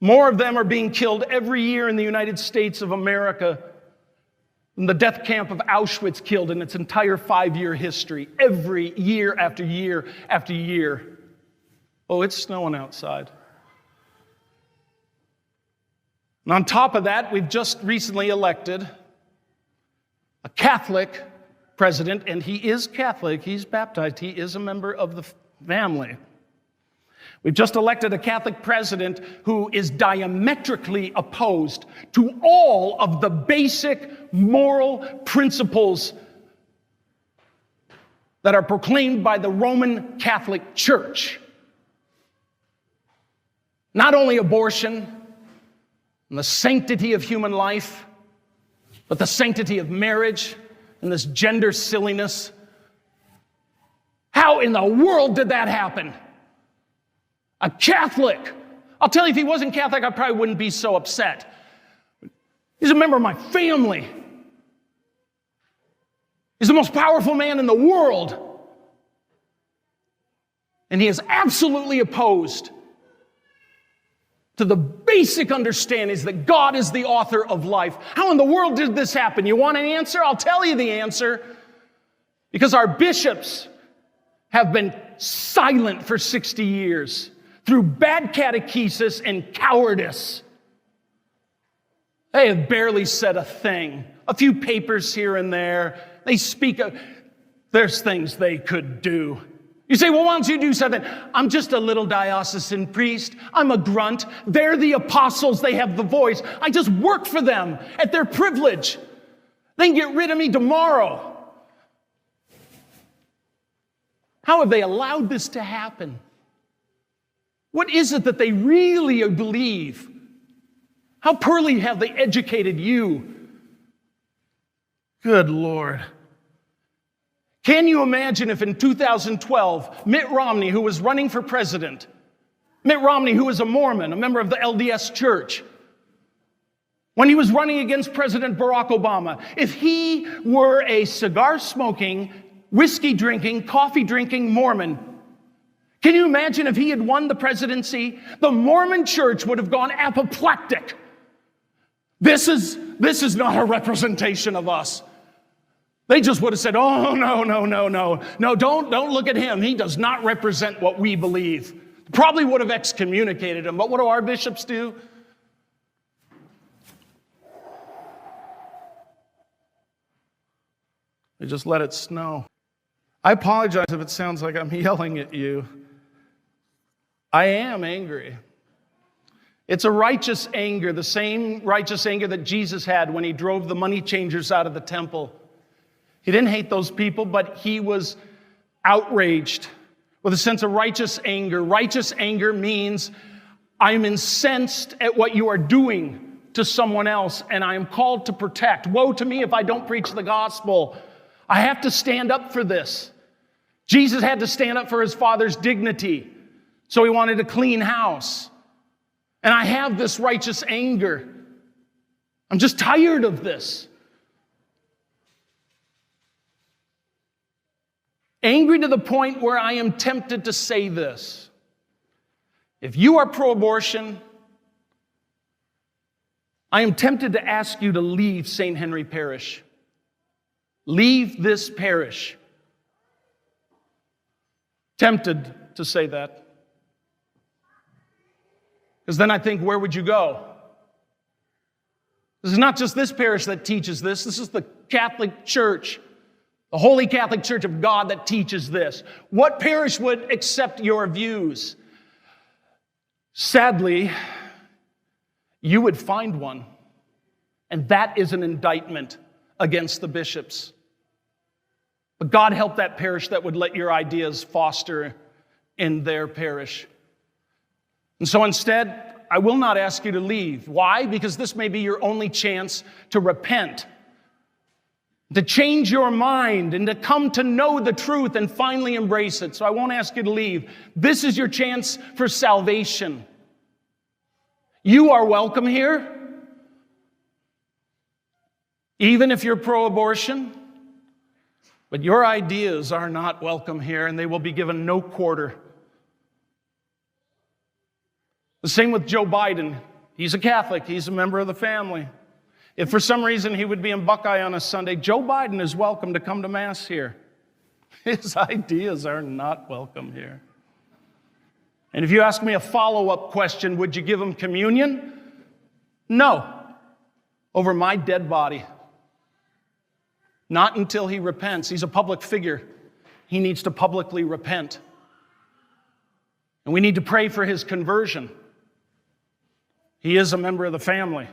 More of them are being killed every year in the United States of America than the death camp of Auschwitz killed in its entire 5-year history. Every year after year after year. Oh, it's snowing outside. And on top of that, we've just recently elected a Catholic president, and he is Catholic, he's baptized, he is a member of the family. We've just elected a Catholic president who is diametrically opposed to all of the basic moral principles that are proclaimed by the Roman Catholic Church. Not only abortion and the sanctity of human life, but the sanctity of marriage and this gender silliness. How in the world did that happen? A Catholic. I'll tell you, if he wasn't Catholic, I probably wouldn't be so upset. He's a member of my family. He's the most powerful man in the world. And he is absolutely opposed to the basic understandings that God is the author of life. How in the world did this happen? You want an answer? I'll tell you the answer. Because our bishops have been silent for 60 years through bad catechesis and cowardice. They have barely said a thing. A few papers here and there. They speak of, there's things they could do. You say, well, why don't you do something? I'm just a little diocesan priest. I'm a grunt. They're the apostles. They have the voice. I just work for them at their privilege. They can get rid of me tomorrow. How have they allowed this to happen? What is it that they really believe? How poorly have they educated you? Good Lord. Can you imagine if in 2012, Mitt Romney, who was running for president, Mitt Romney, who is a Mormon, a member of the LDS Church, when he was running against President Barack Obama, if he were a cigar-smoking, whiskey-drinking, coffee-drinking Mormon, can you imagine if he had won the presidency? The Mormon Church would have gone apoplectic. This is not a representation of us. They just would have said, oh, no, don't look at him. He does not represent what we believe. Probably would have excommunicated him. But what do our bishops do? They just let it snow. I apologize if it sounds like I'm yelling at you. I am angry. It's a righteous anger, the same righteous anger that Jesus had when he drove the money changers out of the temple. He didn't hate those people, but he was outraged with a sense of righteous anger. Righteous anger means I'm incensed at what you are doing to someone else, and I am called to protect. Woe to me if I don't preach the gospel. I have to stand up for this. Jesus had to stand up for his Father's dignity, so he wanted a clean house. And I have this righteous anger. I'm just tired of this. Angry to the point where I am tempted to say this. If you are pro-abortion, I am tempted to ask you to leave St. Henry Parish. Leave this parish. Tempted to say that. Because then I think, where would you go? This is not just this parish that teaches this. This is the Catholic Church. The Holy Catholic Church of God that teaches this. What parish would accept your views? Sadly, you would find one. And that is an indictment against the bishops. But God help that parish that would let your ideas foster in their parish. And so instead, I will not ask you to leave. Why? Because this may be your only chance to repent, to change your mind, and to come to know the truth and finally embrace it. So I won't ask you to leave. This is your chance for salvation. You are welcome here, even if you're pro-abortion. But your ideas are not welcome here, and they will be given no quarter. The same with Joe Biden. He's a Catholic. He's a member of the family. If for some reason he would be in Buckeye on a Sunday, Joe Biden is welcome to come to Mass here. His ideas are not welcome here. And if you ask me a follow-up question, would you give him communion? No. Over my dead body. Not until he repents. He's a public figure. He needs to publicly repent. And we need to pray for his conversion. He is a member of the family.